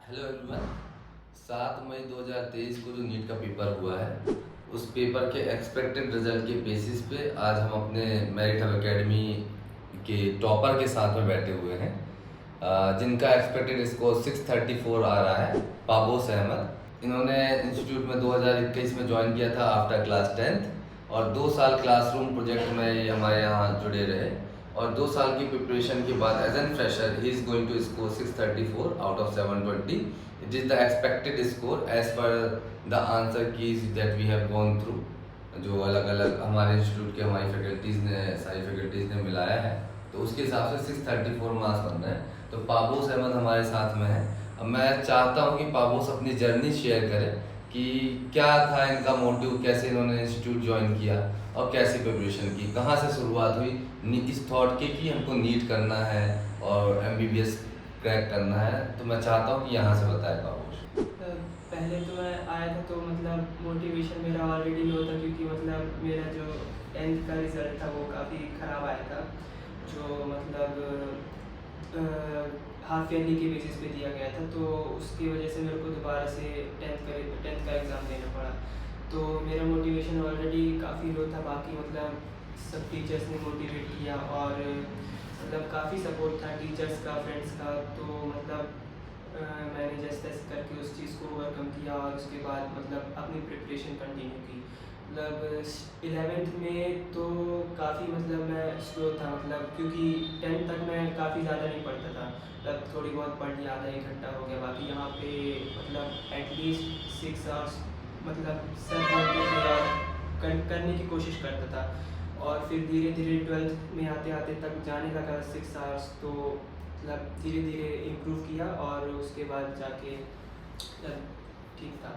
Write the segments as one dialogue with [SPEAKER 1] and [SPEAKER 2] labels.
[SPEAKER 1] Hello everyone. 7 मई 2023 को जो NEET का पेपर हुआ है, उस पेपर के एक्सपेक्टेड रिजल्ट के बेसिस पे आज हम अपने मेरिट हब एकेडमी के टॉपर के साथ में बैठे हुए हैं, जिनका एक्सपेक्टेड स्कोर 634 आ रहा है, पाबोस अहमद। इन्होंने इंस्टीट्यूट में 2021 में ज्वाइन किया था आफ्टर क्लास 10th और 2 साल क्लासरूम प्रोजेक्ट में ये हमारे यहाँ जुड़े रहे और 2 साल की प्रिपरेशन के बाद as an fresher he is going to score 634 out of 720. It is the expected score as per the answer keys that we have gone through, जो अलग अलग हमारे इंस्टीट्यूट के हमारी सारी फैकल्टीज़ ने मिलाया है, तो उसके हिसाब से 634 मार्क्स बन रहे हैं। तो पाबोस अहमद हमारे साथ में है। अब मैं चाहता हूँ कि पाबोस अपनी जर्नी शेयर करे कि क्या था इनका मोटिव, कैसे इन्होंने इंस्टीट्यूट ज्वाइन किया और कैसे प्रिपरेशन की, कहाँ से शुरुआत हुई इस थॉट की कि हमको नीट करना है और MBBS क्रैक करना है। तो मैं चाहता हूँ कि यहाँ से बताए पाबोस।
[SPEAKER 2] पहले तो मैं आया था तो मतलब मोटिवेशन मेरा ऑलरेडी लो था, क्योंकि मतलब मेरा जो 10th का रिज़ल्ट था वो काफ़ी ख़राब आया था, जो मतलब हाफ ईयरली के बेसिस पे दिया गया था। तो उसकी वजह से मेरे को दोबारा से 10th का एग्ज़ाम देना पड़ा। तो मेरा मोटिवेशन ऑलरेडी काफ़ी लो था। बाकी मतलब सब टीचर्स ने मोटिवेट किया और मतलब काफ़ी सपोर्ट था टीचर्स का, फ्रेंड्स का। तो मतलब मैंने जैसे तैसे करके उस चीज़ को ओवरकम किया और उसके बाद मतलब अपनी प्रिपरेशन कंटिन्यू की। मतलब 11th में तो काफ़ी मतलब मैं स्लो था, मतलब क्योंकि 10th तक मैं काफ़ी ज़्यादा नहीं पढ़ता था, मतलब थोड़ी बहुत पढ़ लिया, आधा 1 घंटा हो गया। बाकी यहाँ पे मतलब एटलीस्ट 6 आवर्स मतलब सर बोलते थे और करने की कोशिश करता था। और फिर धीरे धीरे 12th में आते आते तक जाने लगा 6 आवर्स, तो मतलब धीरे धीरे इम्प्रूव किया और उसके बाद जाके ठीक था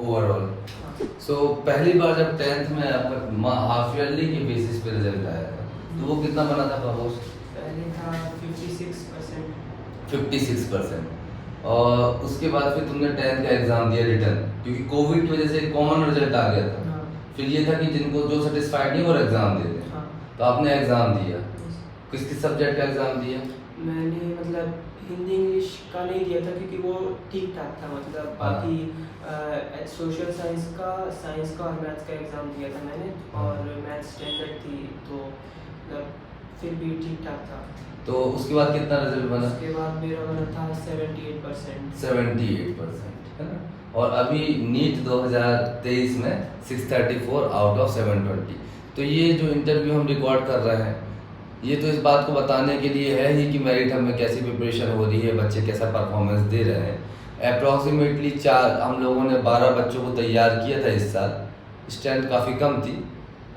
[SPEAKER 1] ओवरऑल।
[SPEAKER 2] हाँ।
[SPEAKER 1] सो पहली बार जब 10th में आपका हाफ ईयरली के बेसिस पे रिजल्ट आया था, तो वो कितना बना था पाबोस?
[SPEAKER 2] पहले था 56%।
[SPEAKER 1] 56%। और उसके बाद फिर तुमने 10th का एग्जाम दिया रिटर्न, क्योंकि कोविड की वजह से कॉमन रिजल्ट आ गया था।
[SPEAKER 2] हाँ।
[SPEAKER 1] फिर ये था कि जिनको जो सेटिस्फाइड नहीं और एग्जाम देते,
[SPEAKER 2] हाँ।
[SPEAKER 1] तो आपने एग्जाम दिया। किस किस सब्जेक्ट का एग्जाम दिया?
[SPEAKER 2] मैंने मतलब हिंदी इंग्लिश का नहीं दिया था क्योंकि वो ठीक ठाक था, मतलब बाकी सोशल साइंस का और मैथ्स का एग्ज़ाम दिया था मैंने। और मैथ्स स्टैंडर्ड थी तो मतलब फिर भी ठीक ठाक था।
[SPEAKER 1] तो उसके बाद कितना रिजल्ट बना?
[SPEAKER 2] उसके बाद मेरा बना था 78%।
[SPEAKER 1] 78%, है ना। और अभी नीट 2023 में 634 आउट ऑफ 720। तो ये जो इंटरव्यू हम रिकॉर्ड कर रहे हैं, ये तो इस बात को बताने के लिए है ही कि मेरिट हब में कैसी प्रिपरेशन हो रही है, बच्चे कैसा परफॉर्मेंस दे रहे हैं। अप्रॉक्सीमेटली हम लोगों ने 12 बच्चों को तैयार किया था इस साल। स्ट्रेंथ काफ़ी कम थी।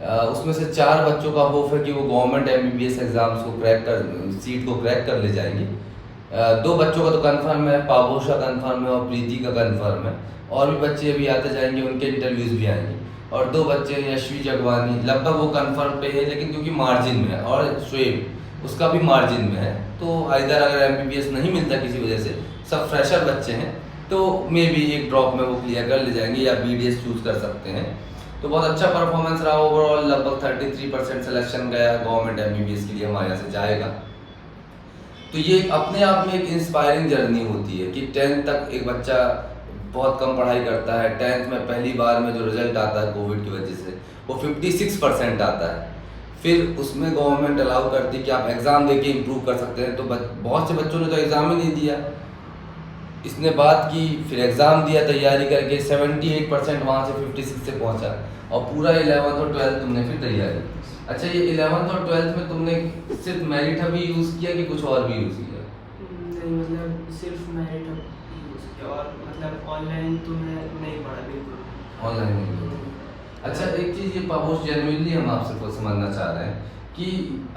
[SPEAKER 1] उसमें से 4 बच्चों का होप है कि वो गवर्नमेंट MBBS एग्जाम्स को सीट को क्रैक कर ले जाएंगे। 2 बच्चों का तो कंफर्म है, पाबोस का कंफर्म है और प्रीति का कंफर्म है। और भी बच्चे अभी आते जाएंगे, उनके इंटरव्यूज़ भी आएंगे। और 2 बच्चे यशवी जगवानी लगभग वो कंफर्म पे है, लेकिन क्योंकि मार्जिन में है, और शुएब उसका भी मार्जिन में है। तो इधर अगर MBBS नहीं मिलता किसी वजह से, सब फ्रेशर बच्चे हैं, तो मे बी एक ड्रॉप में वो क्लियर कर ले जाएंगे या BDS चूज़ कर सकते हैं। तो बहुत अच्छा परफॉर्मेंस रहा ओवरऑल। लगभग 33% सिलेक्शन गया गवर्नमेंट MBBS के लिए हमारे यहाँ से जाएगा। तो ये अपने आप में एक इंस्पायरिंग जर्नी होती है कि 10th तक एक बच्चा बहुत कम पढ़ाई करता है, 10th में पहली बार में जो रिजल्ट आता है कोविड की वजह से वो 56% आता है। फिर उसमें गवर्नमेंट अलाउ करती है कि आप एग्ज़ाम देके इम्प्रूव कर सकते हैं। तो बहुत से बच्चों ने तो एग्ज़ाम ही नहीं दिया। इसने बात की, फिर एग्ज़ाम दिया तैयारी करके, 78% वहाँ से 56 से पहुँचा। और पूरा 11th और 12th तुमने फिर तैयारी। अच्छा, ये 11th और 12th में तुमने सिर्फ मेरिट हब ही यूज़ किया कि कुछ और भी यूज़ किया?
[SPEAKER 2] नहीं, मतलब सिर्फ मेरिट हब यूज़ किया और मतलब ऑनलाइन तो मैं नहीं पढ़ा बिल्कुल।
[SPEAKER 1] ऑनलाइन नहीं किया। अच्छा, एक चीज़ ये पाबोस जेन्युइनली हम आपसे को समझना चाह रहे हैं कि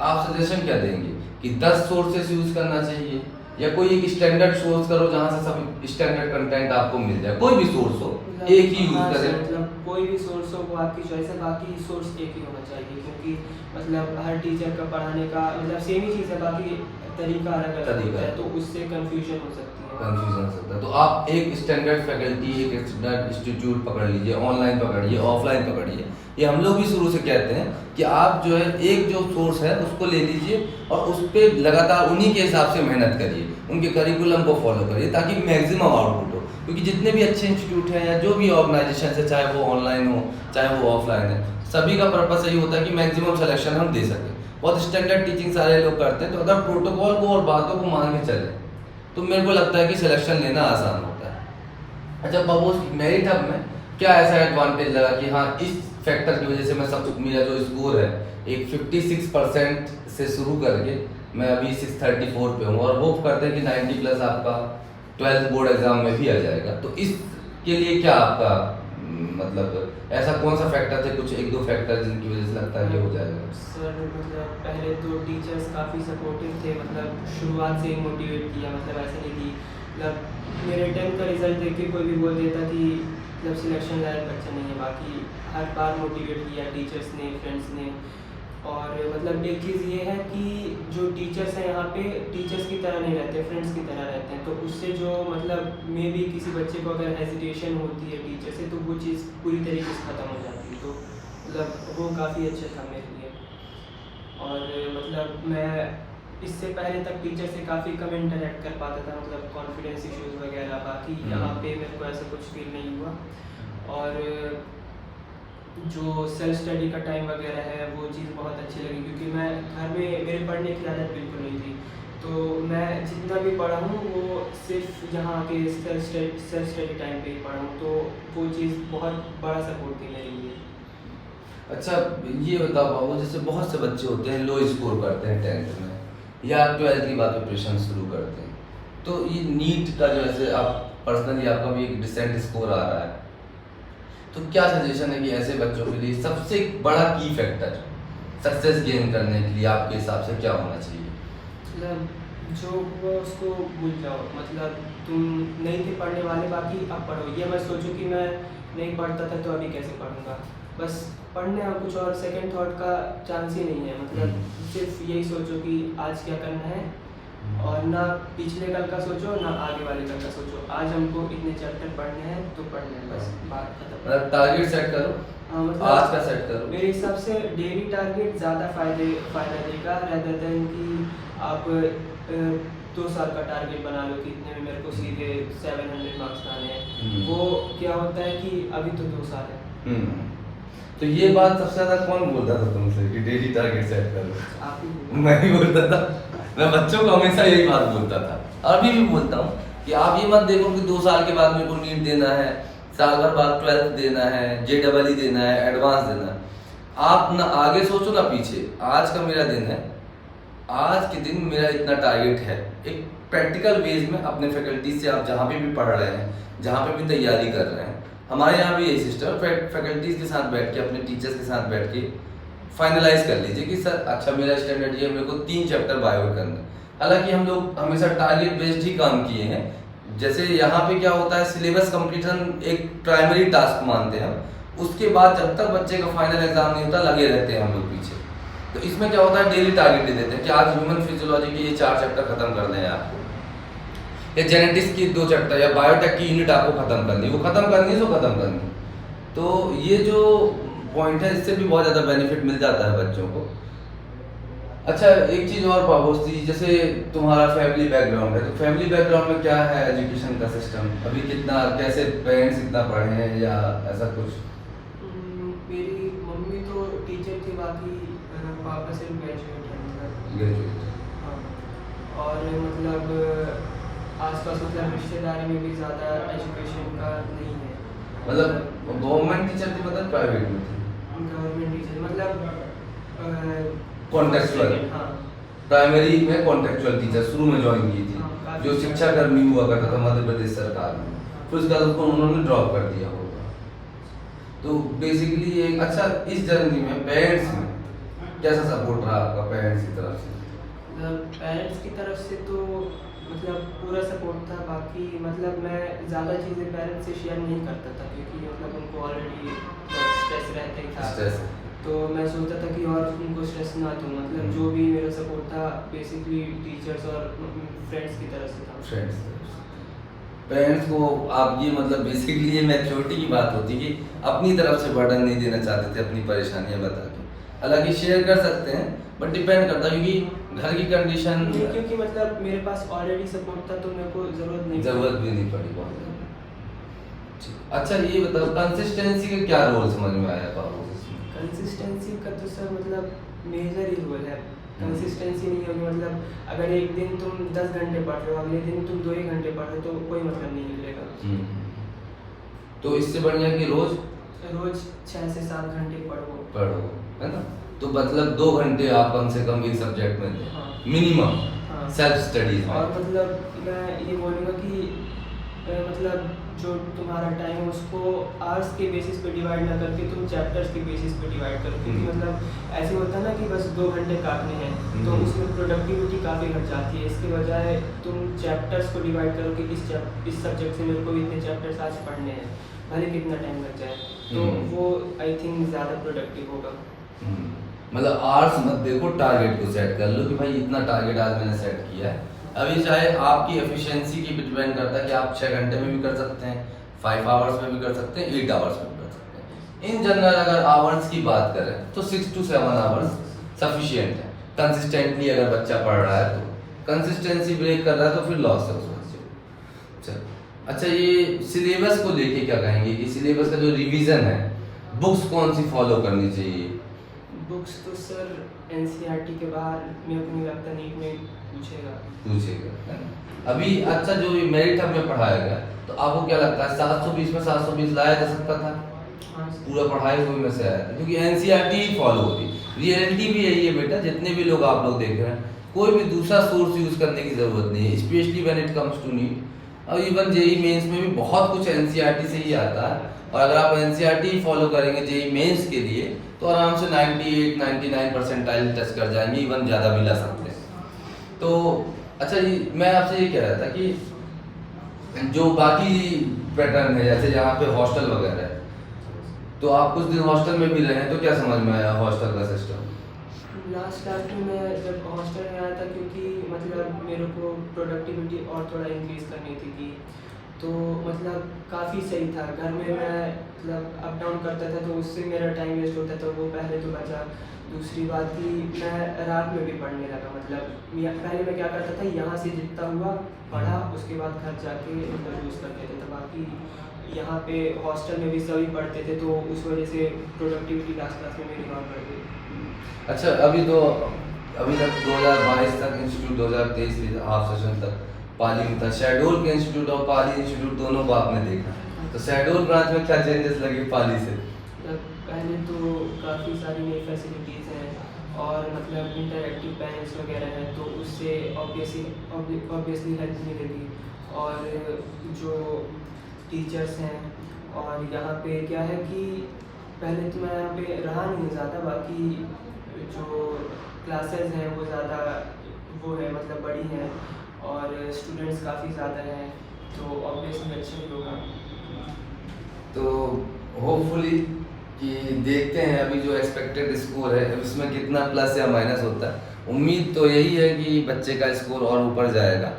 [SPEAKER 1] आप सजेशन क्या देंगे कि 10 सोर्सेस यूज़ करना चाहिए या कोई एक स्टैंडर्ड सोर्स करो जहाँ से सब स्टैंडर्ड कंटेंट आपको मिल जाए? कोई भी सोर्स हो, एक ही यूज़ करें।
[SPEAKER 2] मतलब कोई भी सोर्स हो वो आपकी चॉइस है, बाकी सोर्स एक ही होना चाहिए, क्योंकि मतलब हर टीचर का पढ़ाने का मतलब सेम ही चीज़ है, बाकी तरीका अलग अलग होता है, तो उससे कंफ्यूजन हो सकती है।
[SPEAKER 1] कंफ्यूजन हो सकता है। तो आप एक स्टैंडर्ड फैकल्टी, एक स्टैंडर्ड इंस्टीट्यूट पकड़ लीजिए, ऑनलाइन पकड़िए, ऑफलाइन पकड़िए। ये हम लोग भी शुरू से कहते हैं कि आप जो है एक जो सोर्स है उसको ले लीजिए और उस पर लगातार उन्हीं के हिसाब से मेहनत करिए। उनके करिकुलम को फॉलो करिए ताकि मैक्सिमम आउटपुट हो। क्योंकि जितने भी अच्छे इंस्टीट्यूट हैं या जो भी ऑर्गेनाइजेशन है, चाहे वो ऑनलाइन हो चाहे वो ऑफलाइन है, सभी का पर्पस यही होता है कि मैक्सिमम सिलेक्शन हम दे सकें। बहुत स्टैंडर्ड टीचिंग सारे लोग करते हैं, तो अगर प्रोटोकॉल को और बातों को मान के चले तो मेरे को लगता है कि सिलेक्शन लेना आसान होता है। अच्छा बाबू, मेरिट हब में क्या ऐसा एडवांटेज लगा कि हाँ इस फैक्टर की वजह से मैं सब मेरा जो स्कोर है एक 56% से शुरू करके मैं अभी 634 पे हूँ, और होप करते हैं कि 90 प्लस आपका 12th बोर्ड एग्जाम में भी आ जाएगा। तो इसके लिए क्या आपका मतलब ऐसा कौन सा फैक्टर थे, कुछ एक दो फैक्टर जिनकी वजह से लगता है कि हो जाएगा?
[SPEAKER 2] सर मतलब पहले तो टीचर्स काफ़ी सपोर्टिव थे, मतलब शुरुआत से ही मोटिवेट किया, मतलब ऐसे नहीं कि मतलब मेरे 10th का रिजल्ट देख के कोई भी बोल देता कि मतलब सिलेक्शन लायक बच्चा नहीं है, बाकी हर बार मोटिवेट किया टीचर्स ने, फ्रेंड्स ने। और मतलब एक चीज़ ये है कि जो टीचर्स हैं यहाँ पे टीचर्स की तरह नहीं रहते, फ्रेंड्स की तरह रहते हैं, तो उससे जो मतलब मे भी किसी बच्चे को अगर हेजिटेशन होती है टीचर से तो वो चीज़ पूरी तरीके से ख़त्म हो जाती है। तो मतलब वो काफ़ी अच्छा था मेरे लिए। और मतलब मैं इससे पहले तक टीचर से काफ़ी कम इंटरेक्ट कर पाता था, मतलब कॉन्फिडेंस इश्यूज़ वगैरह, बाकी यहाँ पे मेरे को ऐसा कुछ फील नहीं हुआ। और जो सेल्फ स्टडी का टाइम वगैरह है वो चीज़ बहुत अच्छी लगी, क्योंकि मैं घर में मेरे पढ़ने की आदत बिल्कुल नहीं थी, तो मैं जितना भी पढ़ा हूँ वो सिर्फ यहाँ के सेल्फ स्टडी टाइम पे ही पढ़ा हूँ, तो वो चीज़ बहुत बड़ा सपोर्ट थी मेरे लिए।
[SPEAKER 1] अच्छा ये बताओ बाबू, जैसे बहुत से बच्चे होते हैं लो स्कोर करते हैं 10th में या 12th की बाद प्रिपरेशन शुरू करते हैं, तो ये नीट का जो ऐसे आप पर्सनली आपका भी एक डिसेंट स्कोर आ रहा है, तो क्या सजेशन है कि ऐसे बच्चों के लिए सबसे बड़ा की फैक्टर सक्सेस गेन करने के लिए आपके हिसाब से क्या होना चाहिए?
[SPEAKER 2] मतलब जो हुआ उसको भूल जाओ, मतलब तुम नहीं थे पढ़ने वाले, बाकी अब पढ़ो। ये मत सोचो कि मैं नहीं पढ़ता था तो अभी कैसे पढ़ूंगा, बस पढ़ने और कुछ और सेकंड थॉट का चांस ही नहीं है। मतलब सिर्फ यही सोचो कि आज क्या करना है, और ना पिछले कल का सोचो ना आगे वाले कल का सोचो। आज हमको इतने चैप्टर पढ़ने हैं तो पढ़ने हैं, बस बात खत्म।
[SPEAKER 1] मतलब टारगेट सेट करो,
[SPEAKER 2] मतलब
[SPEAKER 1] आज का सेट करो।
[SPEAKER 2] मेरे हिसाब से डेली टारगेट ज़्यादा फ़ायदा देगा, रेदर देन कि आप 2 साल का टारगेट बना लो कि इतने में मेरे को सीधे 700 मार्क्स लाने हैं। वो क्या होता है कि अभी तो 2 साल है।
[SPEAKER 1] तो ये बात सबसे ज्यादा कौन बोलता था तुमसे कि डेली टारगेट सेट करो?
[SPEAKER 2] आप ही
[SPEAKER 1] मैं ही बोलता था। मैं बच्चों को हमेशा यही बात बोलता था, अभी भी बोलता हूँ कि आप ये मत देखो कि 2 साल के बाद मेरे को नीट देना है, साल भर बाद 12th देना है, JEE देना है, एडवांस देना है। आप ना आगे सोचो ना पीछे। आज का मेरा दिन है, आज के दिन मेरा इतना टारगेट है। एक प्रैक्टिकल वेज में अपने फैकल्टी से आप जहाँ पे भी पढ़ रहे हैं, जहाँ पे भी तैयारी कर रहे हैं, हमारे यहाँ भी यही सिस्टम, फैकल्टीज के साथ बैठ के, अपने टीचर्स के साथ बैठ के फाइनलाइज कर लीजिए कि सर अच्छा मेरा स्टैंडर्ड ये, मेरे को 3 चैप्टर बायो करना है। हालांकि हम लोग हमेशा टारगेट बेस्ड ही काम किए हैं। जैसे यहाँ पे क्या होता है, सिलेबस कंप्लीशन एक प्राइमरी टास्क मानते हैं, उसके बाद जब तक बच्चे का फाइनल एग्जाम नहीं होता लगे रहते हैं हम लोग पीछे। तो इसमें क्या होता है, डेली टारगेट दे देते हैं कि आज ह्यूमन फिजियोलॉजी के ये 4 चैप्टर खत्म कर दें आपको, या जेनेटिक्स की 2 चैप्टर, या बायोटेक की यूनिट आपको खत्म करनी, वो खत्म करनी तो खत्म करनी। तो ये जो पॉइंट है इससे भी बहुत ज़्यादा बेनिफिट मिल जाता है बच्चों को। अच्छा एक चीज़ और पाबोस्ती, जैसे तुम्हारा फैमिली बैकग्राउंड है, तो फैमिली बैकग्राउंड में क्या है एजुकेशन का सिस्टम? अभी कितना, कैसे पेरेंट्स कितना पढ़े हैं या ऐसा कुछ?
[SPEAKER 2] मेरी मम्मी तो टीचर थी, बाकी पापा से ग्रेजुएट है, मतलब
[SPEAKER 1] ग्रेजुएट।
[SPEAKER 2] हाँ। और मतलब आसपास मतलब रिश्तेदारी में भी ज़्यादा एजुकेशन का नहीं है।
[SPEAKER 1] मतलब गवर्नमेंट टीचर थी मतलब प्राइवेट में थी?
[SPEAKER 2] गवर्नमेंट टीचर मतलब
[SPEAKER 1] कॉन्टेक्चुअल,
[SPEAKER 2] हाँ।
[SPEAKER 1] प्राइमरी में कॉन्टेक्चुअल टीचर शुरू में ज्वाइन की थी,
[SPEAKER 2] हाँ,
[SPEAKER 1] जो शिक्षा कर्मी हुआ करता था मध्य प्रदेश सरकार में, फिर उसके बाद उसको उन्होंने ड्रॉप कर दिया होगा। तो बेसिकली एक अच्छा, इस जर्नी में पेरेंट्स में कैसा सपोर्ट रहा आपका पेरेंट्स की तरफ से?
[SPEAKER 2] मतलब पेरेंट्स की तरफ से तो मतलब पूरा सपोर्ट था, बाकी मतलब मैं ज़्यादा चीज़ें पेरेंट्स से शेयर नहीं करता था, क्योंकि मतलब उनको ऑलरेडी स्ट्रेस रहते ही था।
[SPEAKER 1] स्ट्रेस।
[SPEAKER 2] तो मैं सोचता था कि और उनको स्ट्रेस ना दूँ, मतलब जो भी मेरा सपोर्ट था बेसिकली टीचर्स और फ्रेंड्स की तरफ से था।
[SPEAKER 1] फ्रेंड्स, पेरेंट्स को आप ये मतलब बेसिकली ये मैच्योरिटी की बात होती है कि अपनी तरफ से बर्डन नहीं देना चाहते थे अपनी परेशानियां बता के। हालांकि शेयर कर सकते हैं बट डिपेंड करता है, क्योंकि घर की कंडीशन
[SPEAKER 2] नहीं, क्योंकि मतलब मेरे पास ऑलरेडी सपोर्ट था तो मेरे को
[SPEAKER 1] ज़रूरत भी नहीं पड़ी बहुत ज़्यादा। अच्छा ये बताओ कंसिस्टेंसी का क्या रोल समझ में आया पापा इसमें?
[SPEAKER 2] कंसिस्टेंसी का तो सर मतलब मेजर ही रोल है। कंसिस्टेंसी नहीं होगी मतलब अगर एक दिन तुम 10 घंटे पढ़ रहे हो, अगले दिन तुम 2 ही घंटे पढ़ रहे हो तो कोई मतलब नहीं मिलेगा।
[SPEAKER 1] तो इससे बढ़िया कि रोज
[SPEAKER 2] रोज 6 से 7 घंटे पढ़ो।
[SPEAKER 1] पढ़ो, है ना? तो मतलब 2 घंटे आप कम से कम एक सब्जेक्ट में दें,
[SPEAKER 2] हाँ।
[SPEAKER 1] मिनिमम
[SPEAKER 2] हाँ।
[SPEAKER 1] सेल्फ स्टडीज में।
[SPEAKER 2] और मतलब मैं ये बोलूँगा कि मतलब जो तुम्हारा टाइम है उसको आवर्स के बेसिस पे डिवाइड ना करके तुम चैप्टर्स के बेसिस पे डिवाइड करो, क्योंकि मतलब ऐसे होता है ना कि बस 2 घंटे काटने हैं तो उसमें प्रोडक्टिविटी काफ़ी घट जाती है। इसके बजाय तुम चैप्टर्स को डिवाइड करो कि इस सब्जेक्ट से मेरे को इतने चैप्टर्स आज पढ़ने हैं, भले कितना टाइम लग जाए, तो वो आई थिंक ज़्यादा प्रोडक्टिव होगा।
[SPEAKER 1] मतलब आर्ट्स मत देखो, टारगेट को सेट कर लो कि भाई इतना टारगेट आज मैंने सेट किया है। अभी चाहे आपकी एफिशिएंसी की डिपेंड करता है कि आप 6 घंटे में भी कर सकते हैं, 5 आवर्स में भी कर सकते हैं, 8 आवर्स में भी कर सकते हैं। इन जनरल अगर आवर्स की बात करें तो 6 to 7 आवर्स सफिशिएंट है। कंसिस्टेंटली अगर बच्चा पढ़ रहा है तो, कंसिस्टेंसी ब्रेक कर रहा है तो फिर लॉस है उस बच्चे को। चलो अच्छा, ये सिलेबस को लेके क्या कहेंगे कि सिलेबस का जो रिवीजन है, बुक्स कौन सी फॉलो करनी चाहिए?
[SPEAKER 2] बुक्स तो सर एनसीईआरटी के बाहर मेरे को नहीं लगता नीट में पूछेगा,
[SPEAKER 1] है ना? अभी अच्छा जो मेरिट हब में पढ़ाया गया तो आपको क्या लगता है 720 में 720 लाया जा सकता था?
[SPEAKER 2] हाँ।
[SPEAKER 1] पूरा पढ़ाई हुई में से आया था, क्योंकि एनसीईआरटी ही फॉलो होती। रियलिटी भी यही है बेटा, जितने भी लोग आप लोग देख रहे हैं, कोई भी दूसरा सोर्स यूज करने की जरूरत नहीं है, specially when it comes to NEET. और इवन जेई मेंस में भी बहुत कुछ एनसीईआरटी से ही आता है, और अगर आप एनसीईआरटी ही फॉलो करेंगे जेई मेंस के लिए तो आराम से 98-99 परसेंटाइल टच कर जाएंगे, इवन ज़्यादा भी ला सकते हैं। तो अच्छा मैं आपसे ये कह रहा था कि जो बाकी पैटर्न है, जैसे यहाँ पे हॉस्टल वगैरह है, तो आप कुछ दिन हॉस्टल में भी रहे हैं, तो क्या समझ में आया हॉस्टल का सिस्टम?
[SPEAKER 2] लास्ट में मैं जब हॉस्टल में आया था, क्योंकि मतलब मेरे को प्रोडक्टिविटी और थोड़ा इंक्रीज करनी थी, तो मतलब काफ़ी सही था। घर में मैं मतलब अप डाउन करता था तो उससे मेरा टाइम वेस्ट होता था, वो पहले तो बचा। दूसरी बात कि मैं रात में भी पढ़ने लगा, मतलब पहले मैं क्या करता था, यहाँ से जितना हुआ पढ़ा, उसके बाद घर जाके मतलब यूज़ कर लेते थे। बाकी यहाँ पे हॉस्टल में भी सभी पढ़ते थे तो उस वजह से प्रोडक्टिविटी लास्ट क्लास में मेरी कम कर गई।
[SPEAKER 1] अच्छा अभी तक 2022 तक इंस्टीट्यूट, 2023 हाफ सेशन तक पाली में था। शहडोल के इंस्टीट्यूट और पाली इंस्टीट्यूट दोनों को आपने देखा, तो शहडोल ब्रांच में क्या चेंजेस लगे पाली से?
[SPEAKER 2] पहले तो काफ़ी सारी नई फैसिलिटीज़ हैं और मतलब इंटरैक्टिव पैनल्स वगैरह हैं, तो उससे ऑब्वियसली हेल्प मिलेगी। और जो टीचर्स हैं, और यहाँ पे क्या है कि पहले तो मैं यहाँ पे रहा नहीं ज़्यादा, बाकी जो क्लासेस हैं वो ज़्यादा वो है मतलब बड़ी हैं और स्टूडेंट्स काफ़ी ज़्यादा हैं, तो ऑब्वियसली अच्छा ही होगा।
[SPEAKER 1] तो होपफुली कि देखते हैं अभी जो एक्सपेक्टेड स्कोर है उसमें कितना प्लस या माइनस होता है। उम्मीद तो यही है कि बच्चे का स्कोर और ऊपर जाएगा,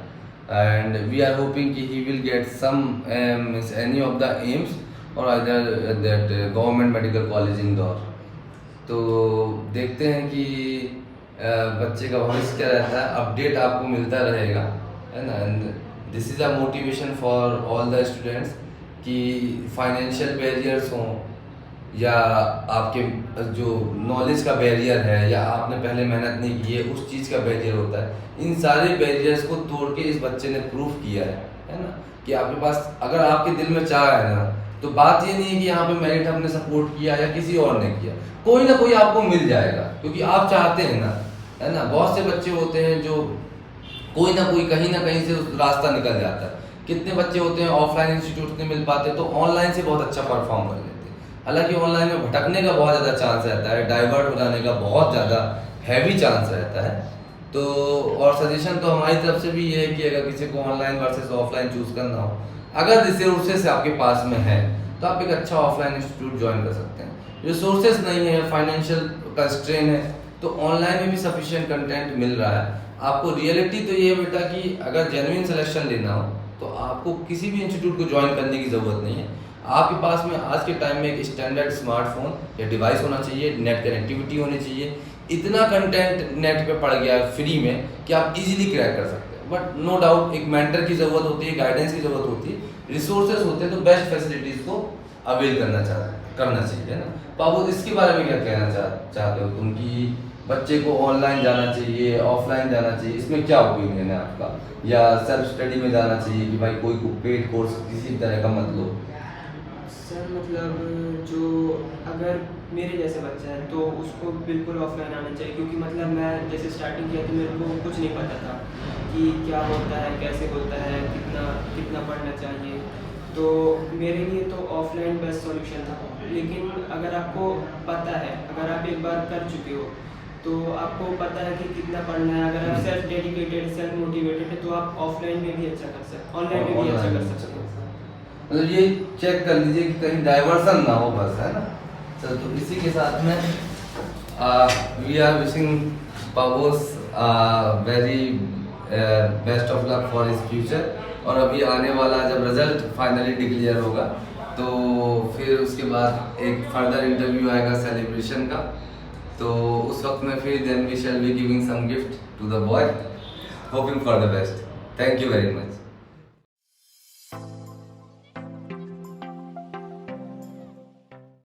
[SPEAKER 1] एंड वी आर होपिंग कि he will get some any of the AIIMS or other that government medical college Indore. तो देखते हैं कि बच्चे का भविष्य क्या रहता है, अपडेट आपको मिलता रहेगा, है ना। And this is a motivation for all the students कि फाइनेंशियल बैरियर्स हों या आपके जो नॉलेज का बैरियर है या आपने पहले मेहनत नहीं की है उस चीज़ का बैरियर होता है, इन सारे बैरियर्स को तोड़ के इस बच्चे ने प्रूव किया है ना, कि आपके पास अगर आपके दिल में चाह है ना, तो बात ये नहीं है कि यहाँ पे मेरिट हमने सपोर्ट किया या किसी और ने किया, कोई ना कोई आपको मिल जाएगा क्योंकि आप चाहते हैं ना, है ना। बहुत से बच्चे होते हैं जो कोई ना कोई कहीं ना कहीं से रास्ता निकल जाता है। कितने बच्चे होते हैं ऑफलाइन इंस्टीट्यूट नहीं मिल पाते तो ऑनलाइन से बहुत अच्छा परफॉर्म कर लेते हैं। हालांकि ऑनलाइन में भटकने का बहुत ज़्यादा चांस रहता है, डाइवर्ट हो जाने का बहुत ज़्यादा हैवी चांस रहता है। तो और सजेशन तो हमारी तरफ से भी ये है कि अगर किसी को ऑनलाइन वर्सेस ऑफलाइन चूज़ करना हो, अगर रिसोर्सेस आपके पास में है तो आप एक अच्छा ऑफलाइन इंस्टीट्यूट ज्वाइन कर सकते हैं। रिसोर्सेज नहीं है, फाइनेंशियल कंस्ट्रेन है, तो ऑनलाइन में भी सफिशिएंट कंटेंट मिल रहा है आपको। रियलिटी तो ये है बेटा कि अगर जेन्युइन सिलेक्शन लेना हो तो आपको किसी भी इंस्टीट्यूट को ज्वाइन करने की ज़रूरत नहीं है। आपके पास में आज के टाइम में एक स्टैंडर्ड स्मार्टफोन या डिवाइस होना चाहिए, नेट कनेक्टिविटी होनी चाहिए, इतना कंटेंट नेट पे पड़ गया है फ्री में कि आप इजीली क्रैक कर सकते हैं। बट नो डाउट एक मेंटर की ज़रूरत होती है, गाइडेंस की ज़रूरत होती है, रिसोर्सेज होते हैं, तो बेस्ट फैसिलिटीज़ को अवेल करना चाहिए, है ना। तो आप इसके बारे में क्या कहना चाहते हो तुम कि बच्चे को ऑनलाइन जाना चाहिए, ऑफलाइन जाना चाहिए, इसमें क्या ओपिनियन है आपका? या सेल्फ स्टडी में जाना चाहिए कि भाई कोई पेड कोर्स किसी तरह का मत लो?
[SPEAKER 2] सर मतलब जो अगर मेरे जैसे बच्चा है तो उसको बिल्कुल ऑफलाइन आना चाहिए, क्योंकि मतलब मैं जैसे स्टार्टिंग किया तो मेरे को कुछ नहीं पता था कि क्या होता है, कैसे होता है, कितना कितना पढ़ना चाहिए। तो मेरे लिए तो ऑफलाइन बेस्ट सॉल्यूशन था। लेकिन अगर आपको पता है, अगर आप एक बार कर चुके हो तो आपको पता है कि कितना पढ़ना है, अगर आप सेल्फ डेडिकेटेड, सेल्फ मोटिवेटेड है तो आप ऑफलाइन में भी अच्छा कर सकते, ऑनलाइन में भी अच्छा कर सकते हो।
[SPEAKER 1] मतलब ये चेक कर लीजिए कि कहीं डाइवर्सन ना हो, बस, है ना। चल, तो इसी के साथ में वी आर विशिंग पावोस very best of luck for his future. और अभी आने वाला जब रिजल्ट फाइनली डिक्लेयर होगा तो फिर उसके बाद एक फर्दर इंटरव्यू आएगा सेलिब्रेशन का, तो उस वक्त में फिर then we shall be giving some gift to the boy, hoping for the best. Thank you very much.